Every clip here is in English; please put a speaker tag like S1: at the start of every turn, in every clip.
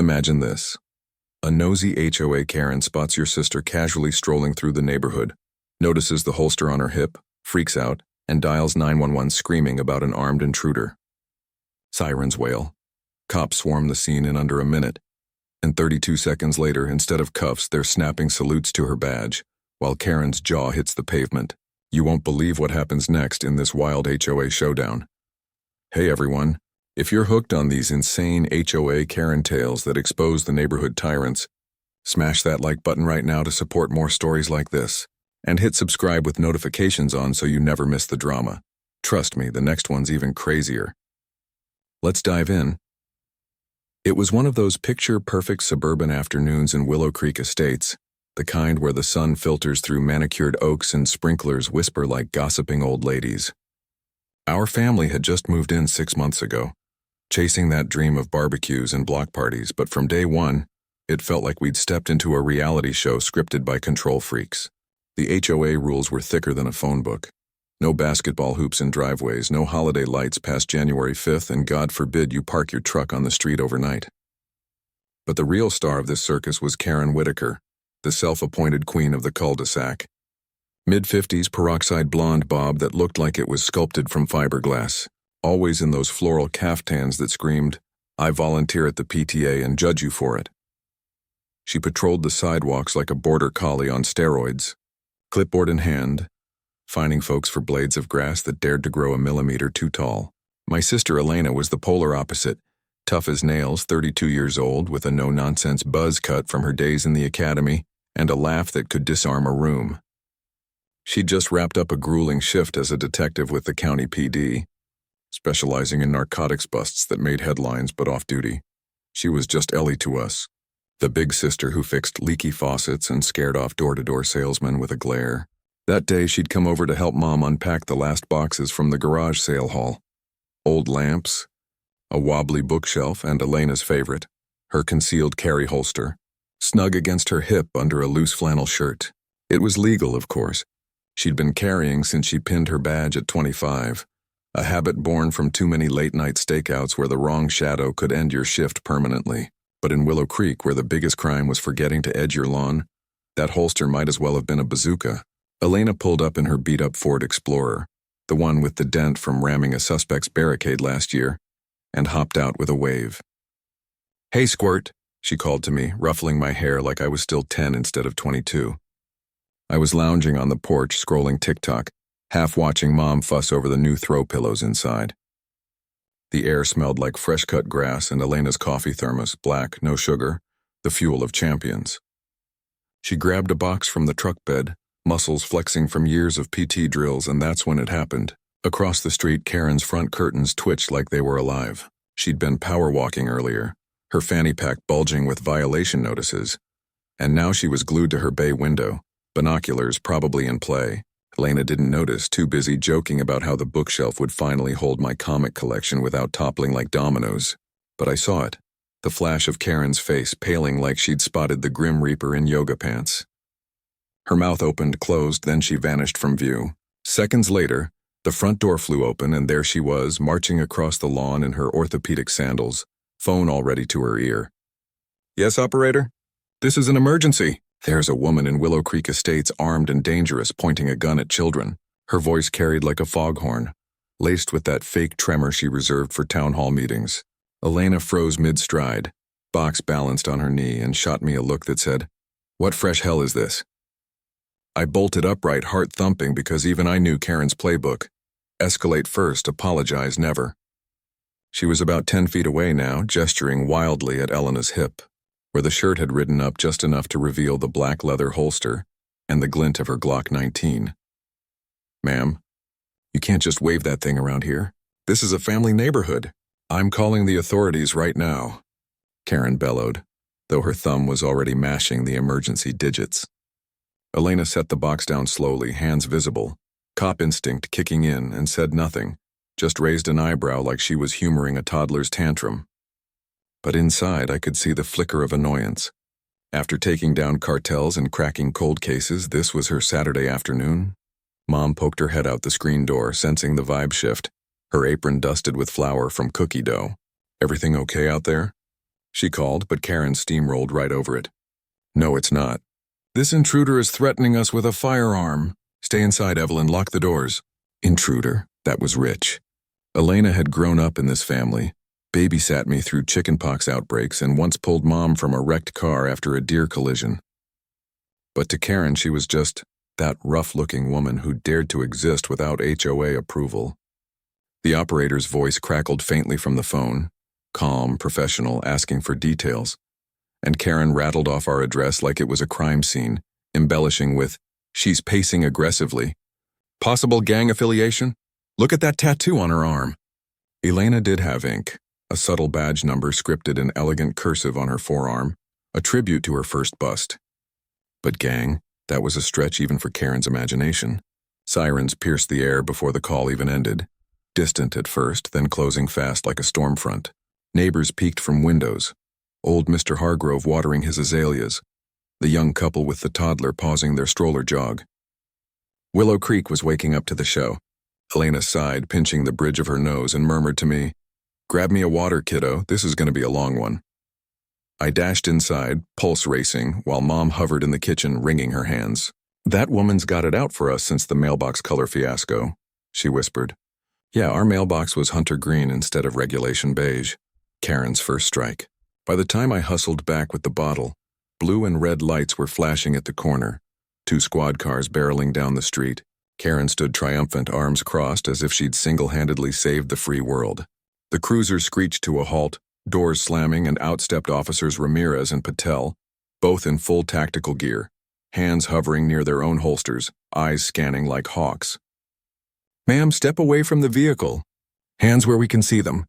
S1: Imagine this. A nosy HOA Karen spots your sister casually strolling through the neighborhood, notices the holster on her hip, freaks out, and dials 911 screaming about an armed intruder. Sirens wail. Cops swarm the scene in under a minute, and 32 seconds later, instead of cuffs, they're snapping salutes to her badge, while Karen's jaw hits the pavement. You won't believe what happens next in this wild HOA showdown. Hey everyone, if you're hooked on these insane HOA Karen tales that expose the neighborhood tyrants, smash that like button right now to support more stories like this, and hit subscribe with notifications on so you never miss the drama. Trust me, the next one's even crazier. Let's dive in. It was one of those picture-perfect suburban afternoons in Willow Creek Estates, the kind where the sun filters through manicured oaks and sprinklers whisper like gossiping old ladies. Our family had just moved in 6 months ago, chasing that dream of barbecues and block parties, but from day one, it felt like we'd stepped into a reality show scripted by control freaks. The HOA rules were thicker than a phone book. No basketball hoops in driveways, no holiday lights past January 5th, and God forbid you park your truck on the street overnight. But the real star of this circus was Karen Whitaker, the self-appointed queen of the cul-de-sac. Mid-50s peroxide blonde bob that looked like it was sculpted from fiberglass, always in those floral caftans that screamed, "I volunteer at the PTA and judge you for it." She patrolled the sidewalks like a border collie on steroids, clipboard in hand, finding folks for blades of grass that dared to grow a millimeter too tall. My sister Elena was the polar opposite, tough as nails, 32 years old, with a no-nonsense buzz cut from her days in the academy, and a laugh that could disarm a room. She'd just wrapped up a grueling shift as a detective with the county PD, specializing in narcotics busts that made headlines but off-duty. She was just Ellie to us, the big sister who fixed leaky faucets and scared off door-to-door salesmen with a glare. That day, she'd come over to help Mom unpack the last boxes from the garage sale hall. Old lamps, a wobbly bookshelf, and Elena's favorite, her concealed carry holster, snug against her hip under a loose flannel shirt. It was legal, of course. She'd been carrying since she pinned her badge at 25, a habit born from too many late-night stakeouts where the wrong shadow could end your shift permanently. But in Willow Creek, where the biggest crime was forgetting to edge your lawn, that holster might as well have been a bazooka. Elena pulled up in her beat-up Ford Explorer, the one with the dent from ramming a suspect's barricade last year, and hopped out with a wave. "Hey, Squirt," she called to me, ruffling my hair like I was still 10 instead of 22. I was lounging on the porch, scrolling TikTok, half watching Mom fuss over the new throw pillows inside. The air smelled like fresh-cut grass and Elena's coffee thermos, black, no sugar, the fuel of champions. She grabbed a box from the truck bed, muscles flexing from years of PT drills, and that's when it happened. Across the street, Karen's front curtains twitched like they were alive. She'd been power walking earlier, her fanny pack bulging with violation notices, and now she was glued to her bay window, binoculars probably in play. Elena didn't notice, too busy joking about how the bookshelf would finally hold my comic collection without toppling like dominoes. But I saw it, the flash of Karen's face paling like she'd spotted the Grim Reaper in yoga pants. Her mouth opened, closed, then she vanished from view. Seconds later, the front door flew open and there she was, marching across the lawn in her orthopedic sandals, phone already to her ear. "Yes, operator? This is an emergency." There's a woman in Willow Creek Estates armed and dangerous, pointing a gun at children. Her voice carried like a foghorn, laced with that fake tremor she reserved for town hall meetings. Elena froze mid-stride, box balanced on her knee, and shot me a look that said, "What fresh hell is this?" I bolted upright, heart thumping, because even I knew Karen's playbook. Escalate first, apologize never. She was about 10 feet away now, gesturing wildly at Elena's hip, where the shirt had ridden up just enough to reveal the black leather holster and the glint of her Glock 19. "Ma'am, you can't just wave that thing around here. This is a family neighborhood. I'm calling the authorities right now," Karen bellowed, though her thumb was already mashing the emergency digits. Elena set the box down slowly, hands visible, cop instinct kicking in, and said nothing, just raised an eyebrow like she was humoring a toddler's tantrum. But inside, I could see the flicker of annoyance. After taking down cartels and cracking cold cases, this was her Saturday afternoon. Mom poked her head out the screen door, sensing the vibe shift, her apron dusted with flour from cookie dough. "Everything okay out there?" she called, but Karen steamrolled right over it. No, it's not. This intruder is threatening us with a firearm. Stay inside, Evelyn. Lock the doors. Intruder? That was Rich. Elena had grown up in this family, babysat me through chickenpox outbreaks, and once pulled Mom from a wrecked car after a deer collision. But to Karen, she was just that rough-looking woman who dared to exist without HOA approval. The operator's voice crackled faintly from the phone, calm, professional, asking for details, and Karen rattled off our address like it was a crime scene, embellishing with, "She's pacing aggressively. Possible gang affiliation? Look at that tattoo on her arm." Elena did have ink, a subtle badge number scripted in elegant cursive on her forearm, a tribute to her first bust. But gang, that was a stretch even for Karen's imagination. Sirens pierced the air before the call even ended, distant at first, then closing fast like a storm front. Neighbors peeked from windows, old Mr. Hargrove watering his azaleas, the young couple with the toddler pausing their stroller jog. Willow Creek was waking up to the show. Elena sighed, pinching the bridge of her nose, and murmured to me, "Grab me a water, kiddo. This is going to be a long one." I dashed inside, pulse racing, while Mom hovered in the kitchen, wringing her hands. "That woman's got it out for us since the mailbox color fiasco," she whispered. Yeah, our mailbox was hunter green instead of regulation beige. Karen's first strike. By the time I hustled back with the bottle, blue and red lights were flashing at the corner, 2 squad cars barreling down the street. Karen stood triumphant, arms crossed, as if she'd single-handedly saved the free world. The cruiser screeched to a halt, doors slamming, and out stepped officers Ramirez and Patel, both in full tactical gear, hands hovering near their own holsters, eyes scanning like hawks. "Ma'am, step away from the vehicle. Hands where we can see them,"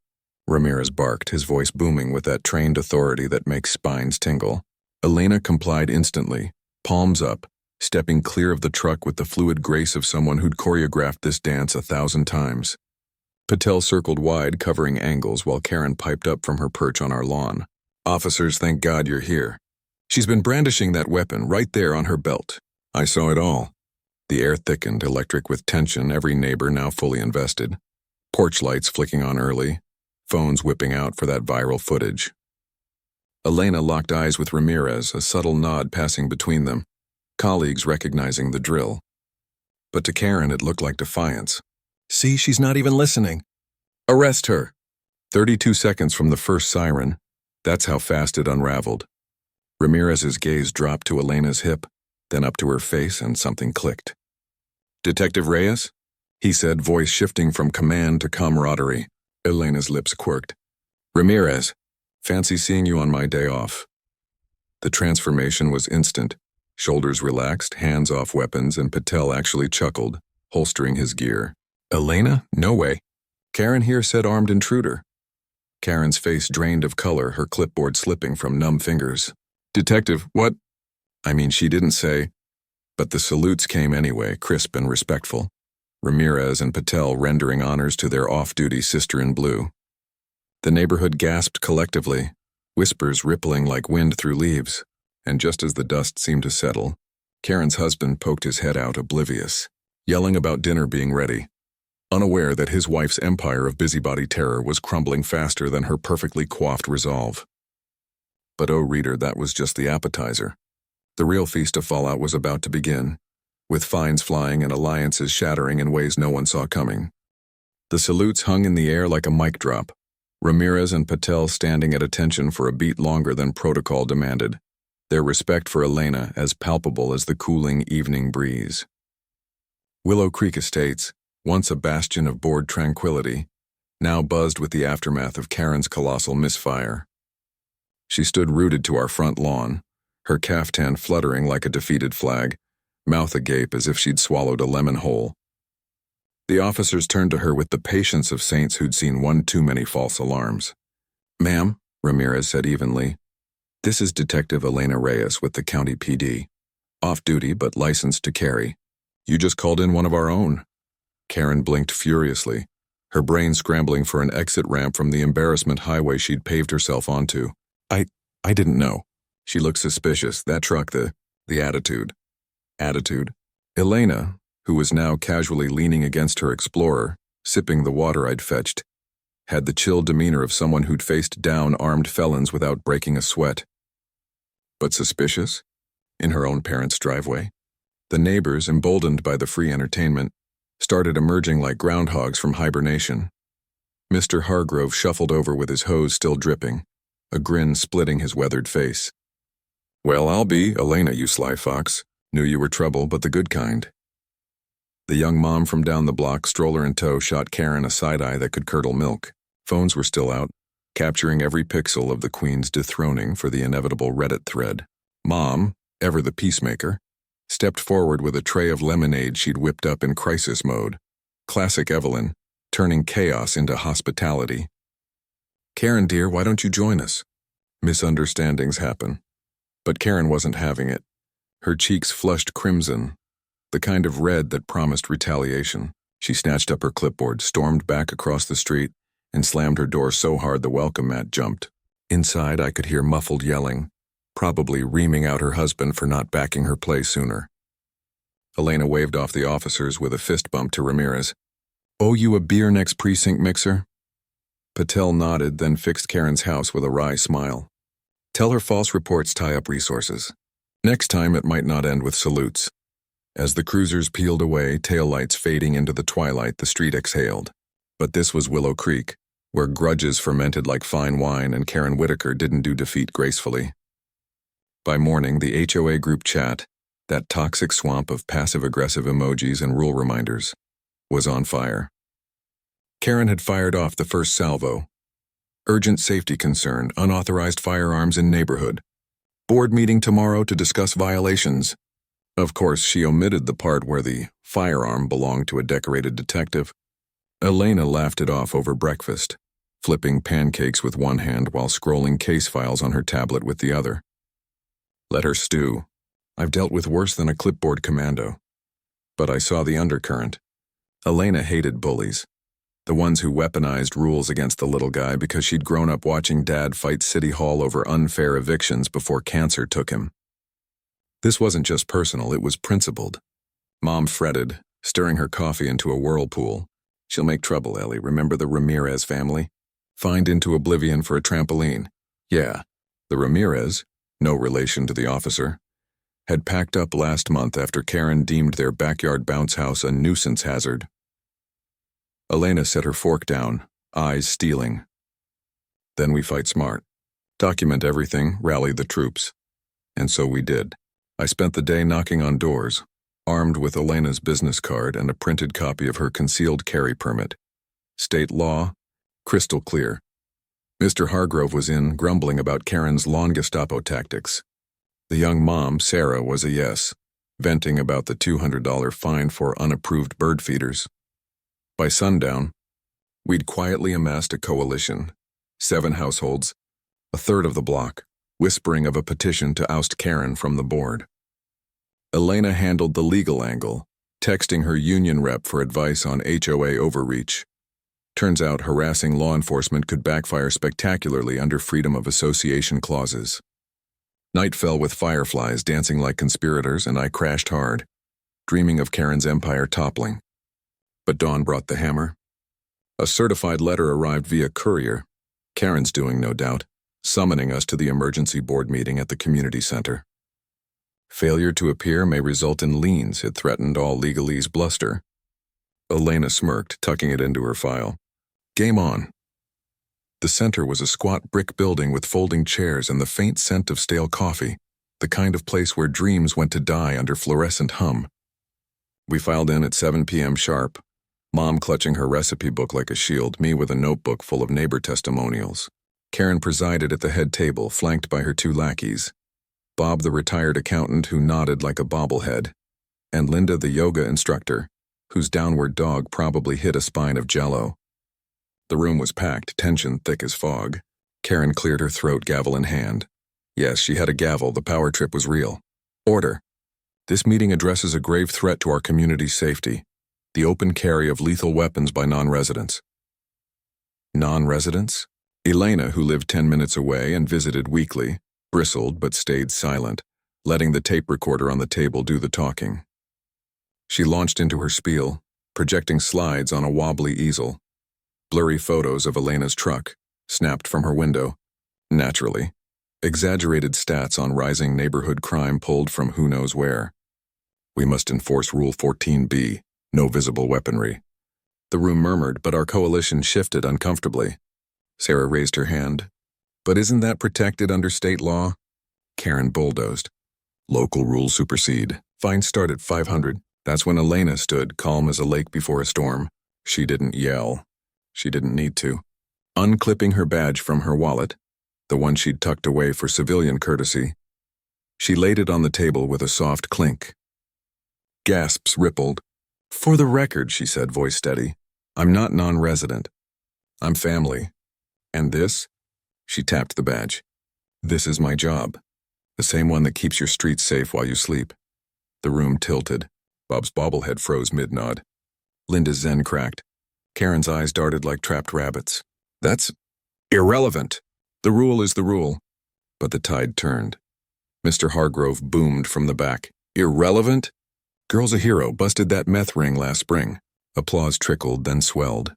S1: Ramirez barked, his voice booming with that trained authority that makes spines tingle. Elena complied instantly, palms up, stepping clear of the truck with the fluid grace of someone who'd choreographed this dance 1,000 times. Patel circled wide, covering angles, while Karen piped up from her perch on our lawn. "Officers, thank God you're here. She's been brandishing that weapon right there on her belt. I saw it all." The air thickened, electric with tension, every neighbor now fully invested. Porch lights flicking on early, phones whipping out for that viral footage. Elena locked eyes with Ramirez, a subtle nod passing between them, colleagues recognizing the drill. But to Karen it looked like defiance. "See, she's not even listening. Arrest her." 32 seconds from the first siren. That's how fast it unraveled. Ramirez's gaze dropped to Elena's hip, then up to her face, and something clicked. "Detective Reyes?" he said, voice shifting from command to camaraderie. Elena's lips quirked. "Ramirez, fancy seeing you on my day off." The transformation was instant. Shoulders relaxed, hands off weapons, and Patel actually chuckled, holstering his gear. "Elena? No way. Karen here said armed intruder." Karen's face drained of color, her clipboard slipping from numb fingers. "Detective, what?" I mean, she didn't say, but the salutes came anyway, crisp and respectful. Ramirez and Patel rendering honors to their off-duty sister in blue. The neighborhood gasped collectively, whispers rippling like wind through leaves, and just as the dust seemed to settle, Karen's husband poked his head out, oblivious, yelling about dinner being ready, unaware that his wife's empire of busybody terror was crumbling faster than her perfectly coiffed resolve. But oh, reader, that was just the appetizer. The real feast of fallout was about to begin, with fines flying and alliances shattering in ways no one saw coming. The salutes hung in the air like a mic drop, Ramirez and Patel standing at attention for a beat longer than protocol demanded, their respect for Elena as palpable as the cooling evening breeze. Willow Creek Estates, once a bastion of bored tranquility, now buzzed with the aftermath of Karen's colossal misfire. She stood rooted to our front lawn, her caftan fluttering like a defeated flag, mouth agape as if she'd swallowed a lemon whole. The officers turned to her with the patience of saints who'd seen one too many false alarms. "Ma'am," Ramirez said evenly, "this is Detective Elena Reyes with the County PD. Off-duty but licensed to carry. You just called in one of our own." Karen blinked furiously, her brain scrambling for an exit ramp from the embarrassment highway she'd paved herself onto. I didn't know." She looked suspicious. That truck, the attitude. Attitude? Elena, who was now casually leaning against her Explorer, sipping the water I'd fetched, had the chill demeanor of someone who'd faced down armed felons without breaking a sweat. But suspicious? In her own parents' driveway? The neighbors, emboldened by the free entertainment, started emerging like groundhogs from hibernation. Mr. Hargrove shuffled over with his hose still dripping, a grin splitting his weathered face. "Well, I'll be, Elena, you sly fox. Knew you were trouble, but the good kind." The young mom from down the block, stroller in tow, shot Karen a side-eye that could curdle milk. Phones were still out, capturing every pixel of the Queen's dethroning for the inevitable Reddit thread. Mom, ever the peacemaker, stepped forward with a tray of lemonade she'd whipped up in crisis mode. Classic Evelyn, turning chaos into hospitality. "Karen, dear, why don't you join us?" Misunderstandings happen. But Karen wasn't having it. Her cheeks flushed crimson, the kind of red that promised retaliation. She snatched up her clipboard, stormed back across the street, and slammed her door so hard the welcome mat jumped. Inside, I could hear muffled yelling, probably reaming out her husband for not backing her play sooner. Elena waved off the officers with a fist bump to Ramirez. "Owe you a beer next precinct, Mixer?" Patel nodded, then fixed Karen's house with a wry smile. "Tell her false reports tie up resources. Next time it might not end with salutes." As the cruisers peeled away, taillights fading into the twilight, the street exhaled. But this was Willow Creek, where grudges fermented like fine wine and Karen Whitaker didn't do defeat gracefully. By morning, the HOA group chat, that toxic swamp of passive-aggressive emojis and rule reminders, was on fire. Karen had fired off the first salvo. Urgent safety concern, unauthorized firearms in neighborhood. Board meeting tomorrow to discuss violations. Of course, she omitted the part where the firearm belonged to a decorated detective. Elena laughed it off over breakfast, flipping pancakes with one hand while scrolling case files on her tablet with the other. Let her stew. I've dealt with worse than a clipboard commando. But I saw the undercurrent. Elena hated bullies. The ones who weaponized rules against the little guy because she'd grown up watching Dad fight City Hall over unfair evictions before cancer took him. This wasn't just personal, it was principled. Mom fretted, stirring her coffee into a whirlpool. "She'll make trouble, Ellie. Remember the Ramirez family? Fined into oblivion for a trampoline." Yeah, the Ramirez, no relation to the officer, had packed up last month after Karen deemed their backyard bounce house a nuisance hazard. Elena set her fork down, eyes steeling. "Then we fight smart. Document everything, rally the troops." And so we did. I spent the day knocking on doors, armed with Elena's business card and a printed copy of her concealed carry permit. State law, crystal clear. Mr. Hargrove was in, grumbling about Karen's lawn Gestapo tactics. The young mom, Sarah, was a yes, venting about the $200 fine for unapproved bird feeders. By sundown, we'd quietly amassed a coalition, 7 households, a third of the block, whispering of a petition to oust Karen from the board. Elena handled the legal angle, texting her union rep for advice on HOA overreach. Turns out harassing law enforcement could backfire spectacularly under freedom of association clauses. Night fell with fireflies dancing like conspirators, and I crashed hard, dreaming of Karen's empire toppling. But dawn brought the hammer. A certified letter arrived via courier, Karen's doing no doubt, summoning us to the emergency board meeting at the community center. Failure to appear may result in liens, it threatened all legalese bluster. Elena smirked, tucking it into her file. Game on. The center was a squat brick building with folding chairs and the faint scent of stale coffee, the kind of place where dreams went to die under fluorescent hum. We filed in at 7 p.m. sharp, Mom clutching her recipe book like a shield, me with a notebook full of neighbor testimonials. Karen presided at the head table, flanked by her 2 lackeys. Bob, the retired accountant who nodded like a bobblehead, and Linda, the yoga instructor, whose downward dog probably hit a spine of jello. The room was packed, tension thick as fog. Karen cleared her throat, gavel in hand. Yes, she had a gavel, the power trip was real. Order. This meeting addresses a grave threat to our community's safety, the open carry of lethal weapons by non-residents. Non-residents? Elena, who lived 10 minutes away and visited weekly, bristled but stayed silent, letting the tape recorder on the table do the talking. She launched into her spiel, projecting slides on a wobbly easel. blurry photos of Elena's truck, snapped from her window. Naturally, exaggerated stats on rising neighborhood crime pulled from who knows where. We must enforce Rule 14B, no visible weaponry. The room murmured, but our coalition shifted uncomfortably. Sarah raised her hand. But isn't that protected under state law? Karen bulldozed. Local rules supersede. Fines start at 500. That's when Elena stood, calm as a lake before a storm. She didn't yell. She didn't need to. Unclipping her badge from her wallet, the one she'd tucked away for civilian courtesy, she laid it on the table with a soft clink. Gasps rippled. For the record, she said, voice steady, I'm not non-resident. I'm family. And this? She tapped the badge. This is my job. The same one that keeps your streets safe while you sleep. The room tilted. Bob's bobblehead froze mid-nod. Linda's zen cracked. Karen's eyes darted like trapped rabbits. That's irrelevant. The rule is the rule. But the tide turned. Mr. Hargrove boomed from the back. Irrelevant? Girl's a hero, busted that meth ring last spring. Applause trickled, then swelled.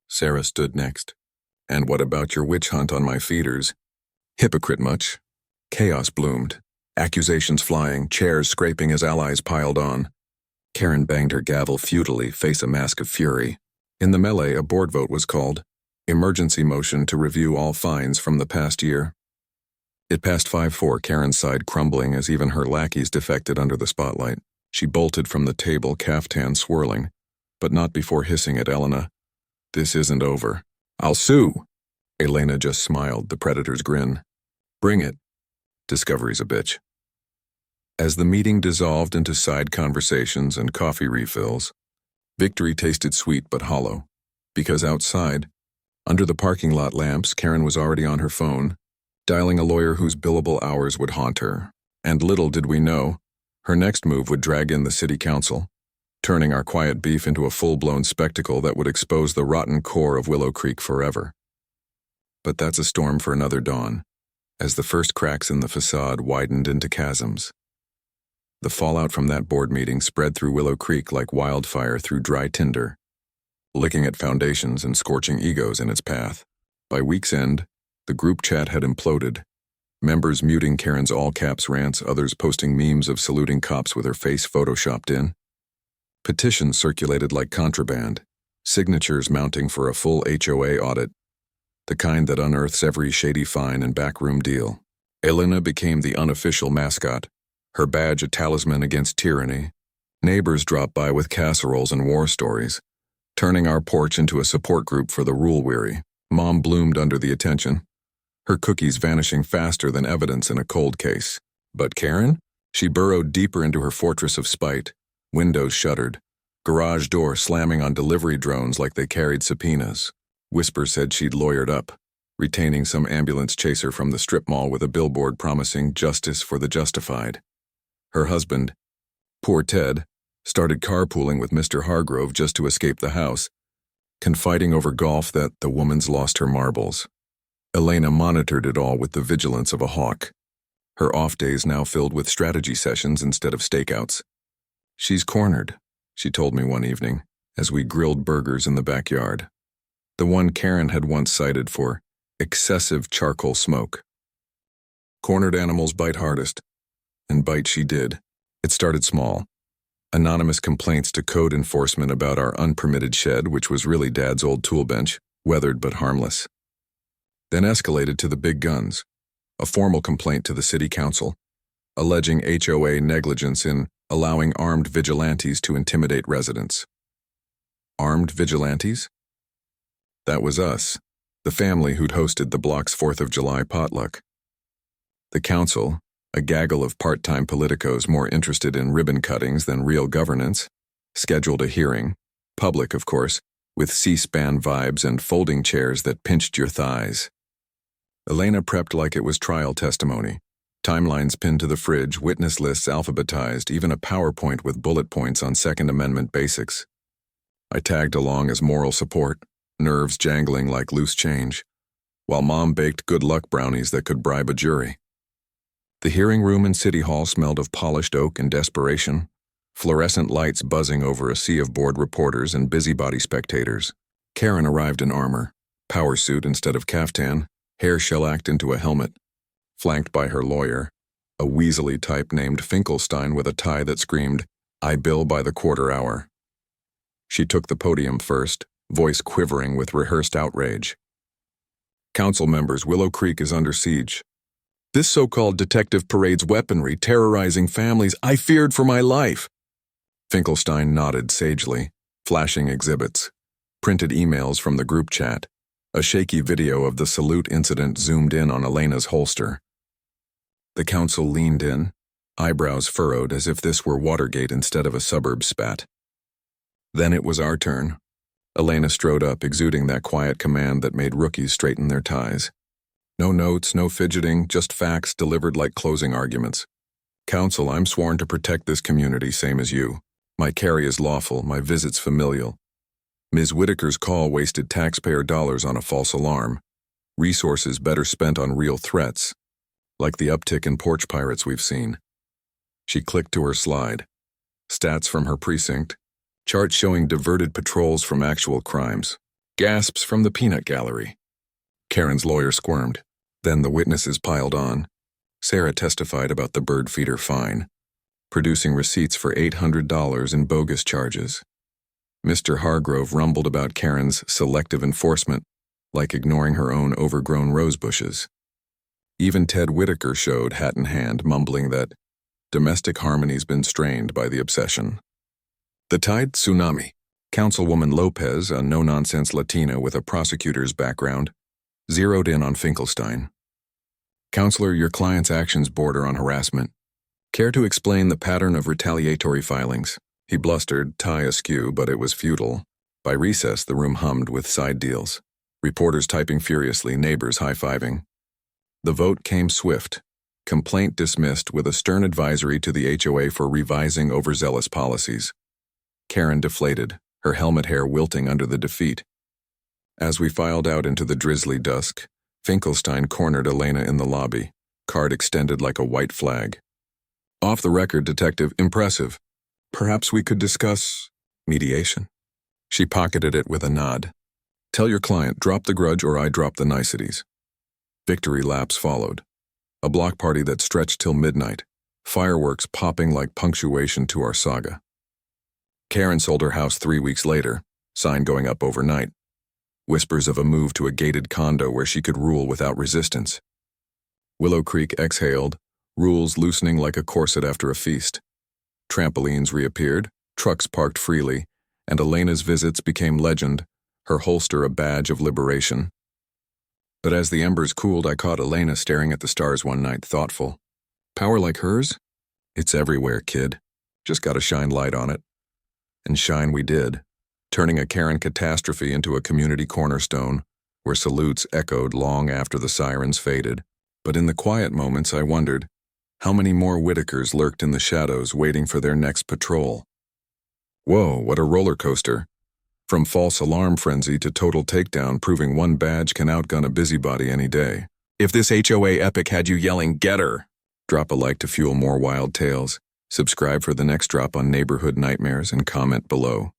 S1: Sarah stood next. And what about your witch hunt on my feeders? Hypocrite much? Chaos bloomed. Accusations flying, chairs scraping as allies piled on. Karen banged her gavel futilely, face a mask of fury. In the melee, a board vote was called. Emergency motion to review all fines from the past year. It passed 5-4, Karen's side crumbling as even her lackeys defected under the spotlight. She bolted from the table, caftan swirling, but not before hissing at Elena. This isn't over. I'll sue. Elena just smiled, the predator's grin. Bring it. Discovery's a bitch. As the meeting dissolved into side conversations and coffee refills, victory tasted sweet but hollow. Because outside, under the parking lot lamps, Karen was already on her phone, dialing a lawyer whose billable hours would haunt her. And little did we know, her next move would drag in the city council, turning our quiet beef into a full-blown spectacle that would expose the rotten core of Willow Creek forever. But that's a storm for another dawn, as the first cracks in the facade widened into chasms. The fallout from that board meeting spread through Willow Creek like wildfire through dry tinder, licking at foundations and scorching egos in its path. By week's end, the group chat had imploded, members muting Karen's all-caps rants, others posting memes of saluting cops with her face photoshopped in. Petitions circulated like contraband, signatures mounting for a full HOA audit, the kind that unearths every shady fine and backroom deal. Elena became the unofficial mascot, her badge a talisman against tyranny. Neighbors dropped by with casseroles and war stories, turning our porch into a support group for the rule-weary. Mom bloomed under the attention, her cookies vanishing faster than evidence in a cold case. But Karen? She burrowed deeper into her fortress of spite. Windows shuttered, garage door slamming on delivery drones like they carried subpoenas. Whisper said she'd lawyered up, retaining some ambulance chaser from the strip mall with a billboard promising justice for the justified. Her husband, poor Ted, started carpooling with Mr. Hargrove just to escape the house, confiding over golf that the woman's lost her marbles. Elena monitored it all with the vigilance of a hawk, her off days now filled with strategy sessions instead of stakeouts. She's cornered, she told me one evening, as we grilled burgers in the backyard. The one Karen had once cited for excessive charcoal smoke. Cornered animals bite hardest, and bite she did. It started small. Anonymous complaints to code enforcement about our unpermitted shed, which was really Dad's old tool bench, weathered but harmless. Then escalated to the big guns, a formal complaint to the city council, alleging HOA negligence in allowing armed vigilantes to intimidate residents. Armed vigilantes? That was us, the family who'd hosted the block's 4th of July potluck. The council, a gaggle of part-time politicos more interested in ribbon cuttings than real governance, scheduled a hearing, public of course, with C-SPAN vibes and folding chairs that pinched your thighs. Elena prepped like it was trial testimony. Timelines pinned to the fridge, witness lists alphabetized, even a PowerPoint with bullet points on Second Amendment basics. I tagged along as moral support, nerves jangling like loose change, while Mom baked good luck brownies that could bribe a jury. The hearing room in City Hall smelled of polished oak and desperation, fluorescent lights buzzing over a sea of bored reporters and busybody spectators. Karen arrived in armor, power suit instead of caftan, hair shellacked into a helmet, flanked by her lawyer, a weaselly type named Finkelstein with a tie that screamed, "I bill by the quarter hour." She took the podium first, voice quivering with rehearsed outrage. "Council members, Willow Creek is under siege. This so-called detective parades weaponry, terrorizing families. I feared for my life." Finkelstein nodded sagely, flashing exhibits, printed emails from the group chat, a shaky video of the salute incident zoomed in on Elena's holster. The council leaned in, eyebrows furrowed as if this were Watergate instead of a suburb spat. Then it was our turn. Elena strode up, exuding that quiet command that made rookies straighten their ties. No notes, no fidgeting, just facts delivered like closing arguments. "Council, I'm sworn to protect this community, same as you. My carry is lawful, my visits familial. Ms. Whitaker's call wasted taxpayer dollars on a false alarm. Resources better spent on real threats, like the uptick in porch pirates we've seen." She clicked to her slide. Stats from her precinct, charts showing diverted patrols from actual crimes, gasps from the peanut gallery. Karen's lawyer squirmed. Then the witnesses piled on. Sarah testified about the bird feeder fine, producing receipts for $800 in bogus charges. Mr. Hargrove rumbled about Karen's selective enforcement, like ignoring her own overgrown rose bushes. Even Ted Whitaker showed, hat in hand, mumbling that domestic harmony's been strained by the obsession. The Tide Tsunami. Councilwoman Lopez, a no-nonsense Latina with a prosecutor's background, zeroed in on Finkelstein. "Counselor, your client's actions border on harassment. Care to explain the pattern of retaliatory filings?" He blustered, tie askew, but it was futile. By recess, the room hummed with side deals. Reporters typing furiously, neighbors high-fiving. The vote came swift. Complaint dismissed with a stern advisory to the HOA for revising overzealous policies. Karen deflated, her helmet hair wilting under the defeat. As we filed out into the drizzly dusk, Finkelstein cornered Elena in the lobby, card extended like a white flag. "Off the record, Detective, impressive. Perhaps we could discuss mediation." She pocketed it with a nod. "Tell your client, drop the grudge or I drop the niceties." Victory laps followed. A block party that stretched till midnight, fireworks popping like punctuation to our saga. Karen sold her house 3 weeks later, sign going up overnight. Whispers of a move to a gated condo where she could rule without resistance. Willow Creek exhaled, rules loosening like a corset after a feast. Trampolines reappeared, trucks parked freely, and Elena's visits became legend, her holster a badge of liberation. But as the embers cooled, I caught Elena staring at the stars one night, thoughtful. "Power like hers? It's everywhere, kid. Just gotta shine light on it." And shine we did, turning a Karen catastrophe into a community cornerstone, where salutes echoed long after the sirens faded. But in the quiet moments, I wondered, how many more Whitakers lurked in the shadows waiting for their next patrol? Whoa, what a roller coaster. From false alarm frenzy to total takedown, proving one badge can outgun a busybody any day. If this HOA epic had you yelling, "Get her!" Drop a like to fuel more wild tales. Subscribe for the next drop on neighborhood nightmares and comment below.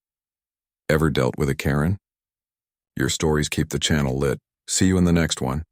S1: Ever dealt with a Karen? Your stories keep the channel lit. See you in the next one.